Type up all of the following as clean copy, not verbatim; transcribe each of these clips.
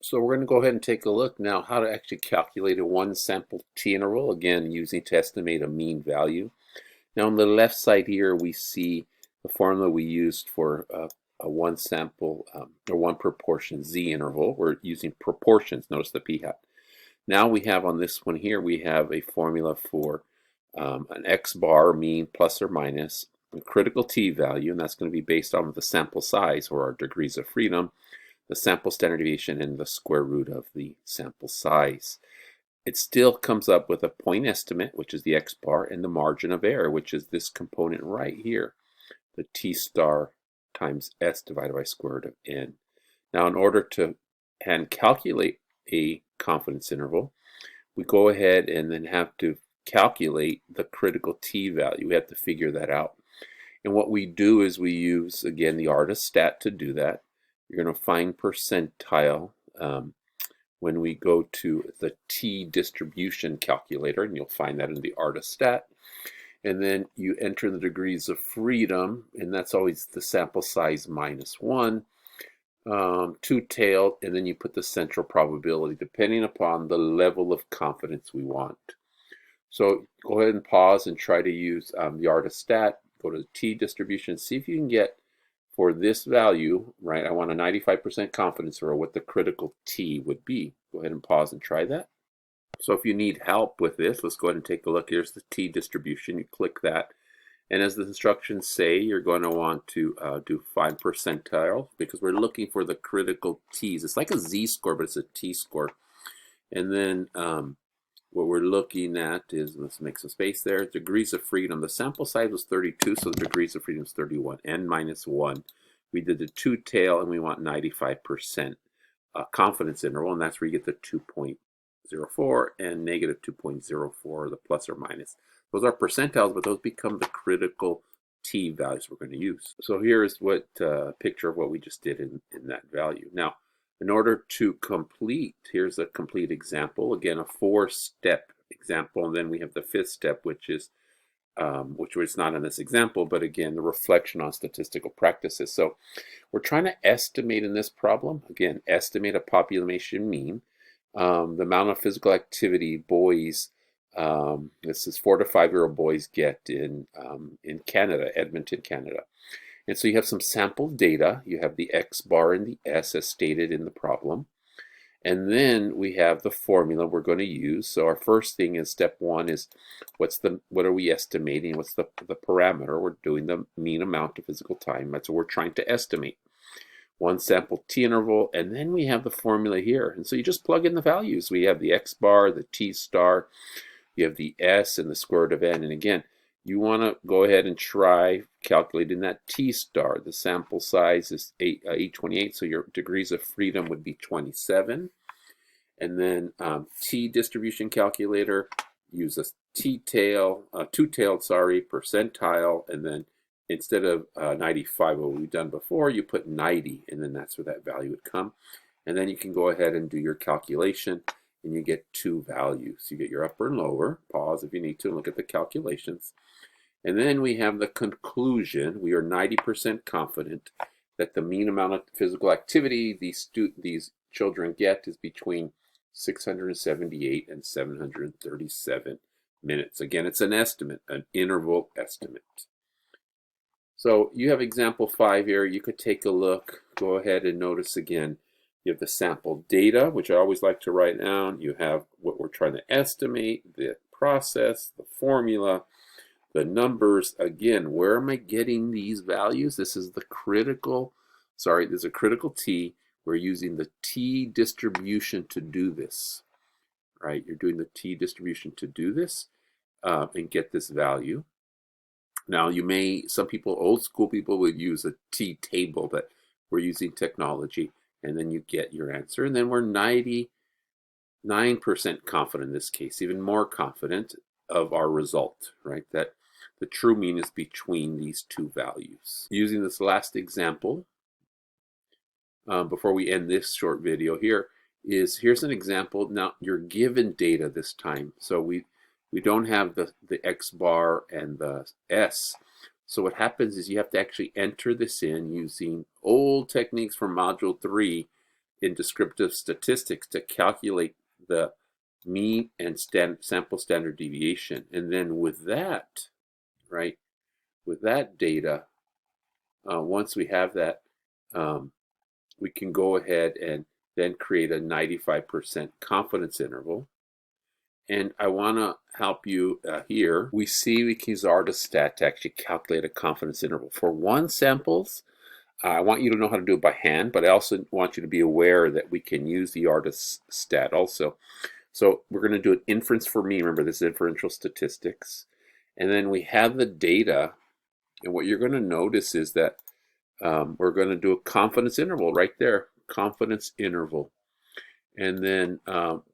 So we're going to go ahead and take a look now how to actually calculate a one sample t-interval, again using to estimate a mean value. Now on the left side here we see the formula we used for a one sample or one proportion z-interval. We're using proportions, notice the p-hat. Now we have on this one here, we have a formula for an x-bar mean plus or minus a critical t-value, and that's going to be based on the sample size or our degrees of freedom, the sample standard deviation, and the square root of the sample size. It still comes up with a point estimate, which is the x-bar, and the margin of error, which is this component right here, the t star times s divided by square root of n. Now, in order to calculate a confidence interval, we go ahead and then have to calculate the critical t-value. We have to figure that out. And what we do is we use, again, the ARTISSTAT to do that. You're going to find percentile when we go to the t distribution calculator, and you'll find that in the ARTISSTAT. And then you enter the degrees of freedom, and that's always the sample size minus 1, two-tailed, and then you put the central probability depending upon the level of confidence we want. So go ahead and pause and try to use the ARTISSTAT. Go to the t distribution, see if you can get for this value, right? I want a 95% confidence interval what the critical t would be. Go ahead and pause and try that. So if you need help with this, let's go ahead and take a look. Here's the t distribution. You click that. And as the instructions say, you're going to want to do find percentile because we're looking for the critical t's. It's like a z-score, but it's a t-score. And then what we're looking at is, let's make some space there, degrees of freedom. The sample size was 32, so the degrees of freedom is 31, n minus 1. We did the two-tail, and we want 95% confidence interval, and that's where you get the 2.04 and negative 2.04, the plus or minus. Those are percentiles, but those become the critical t values we're going to use. So here's what picture of what we just did in that value. Now, in order to complete, here's a complete example. Again, a 4-step example, and then we have the 5th step, which was not in this example, but again, the reflection on statistical practices. So we're trying to estimate in this problem, again, estimate a population mean, the amount of physical activity boys, this is 4 to 5-year-old boys get in Canada, Edmonton, Canada. And so you have some sample data. You have the x-bar and the s as stated in the problem. And then we have the formula we're going to use. So our first thing is step 1 is what are we estimating? What's the parameter? We're doing the mean amount of physical time. That's what we're trying to estimate. One sample t-interval, and then we have the formula here. And so you just plug in the values. We have the x-bar, the t-star, you have the s, and the square root of n. And again, you want to go ahead and try calculating that t-star. The sample size is 828, so your degrees of freedom would be 27. And then t distribution calculator, use a two-tailed percentile, and then instead of 95, what we've done before, you put 90, and then that's where that value would come. And then you can go ahead and do your calculation, and you get 2 values. You get your upper and lower. Pause if you need to and look at the calculations. And then we have the conclusion. We are 90% confident that the mean amount of physical activity these children get is between 678 and 737 minutes. Again, it's an estimate, an interval estimate. So you have example 5 here. You could take a look. Go ahead and notice again. You have the sample data, which I always like to write down. You have what we're trying to estimate, the process, the formula, the numbers. Again, where am I getting these values? This is the critical, there's a critical t. We're using the t distribution to do this, right? You're doing the t distribution to do this and get this value. Now, some people, old school people, would use a t table, but we're using technology, and then you get your answer. And then we're 99% confident in this case, even more confident of our result, right? That the true mean is between these two values. Using this last example, before we end this short video here's an example. Now you're given data this time, so we don't have the x-bar and the s. So what happens is you have to actually enter this in using old techniques from module 3 in descriptive statistics to calculate the mean and sample standard deviation. And then with that, right, with that data, once we have that, we can go ahead and then create a 95% confidence interval. And I want to help you here. We see we can use ArtaStat to actually calculate a confidence interval. For one samples, I want you to know how to do it by hand, but I also want you to be aware that we can use the ArtaStat also. So we're going to do an inference for mean. Remember, this is inferential statistics. And then we have the data. And what you're going to notice is that we're going to do a confidence interval right there, confidence interval. And then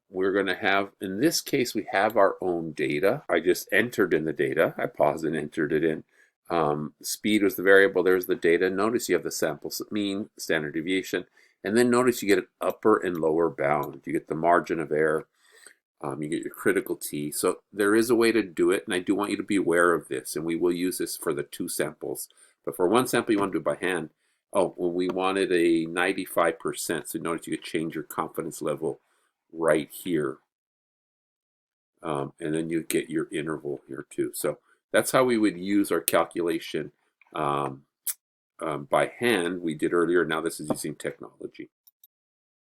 we're going to have, in this case, we have our own data. I just entered in the data. I paused and entered it in. Speed was the variable. There's the data. Notice you have the sample mean, standard deviation. And then notice you get an upper and lower bound. You get the margin of error. You get your critical T. So there is a way to do it, and I do want you to be aware of this, and we will use this for the two samples. But for one sample, you want to do it by hand. Oh, when we wanted a 95%, so notice you could change your confidence level right here. And then you get your interval here too. So that's how we would use our calculation by hand. We did earlier. Now this is using technology.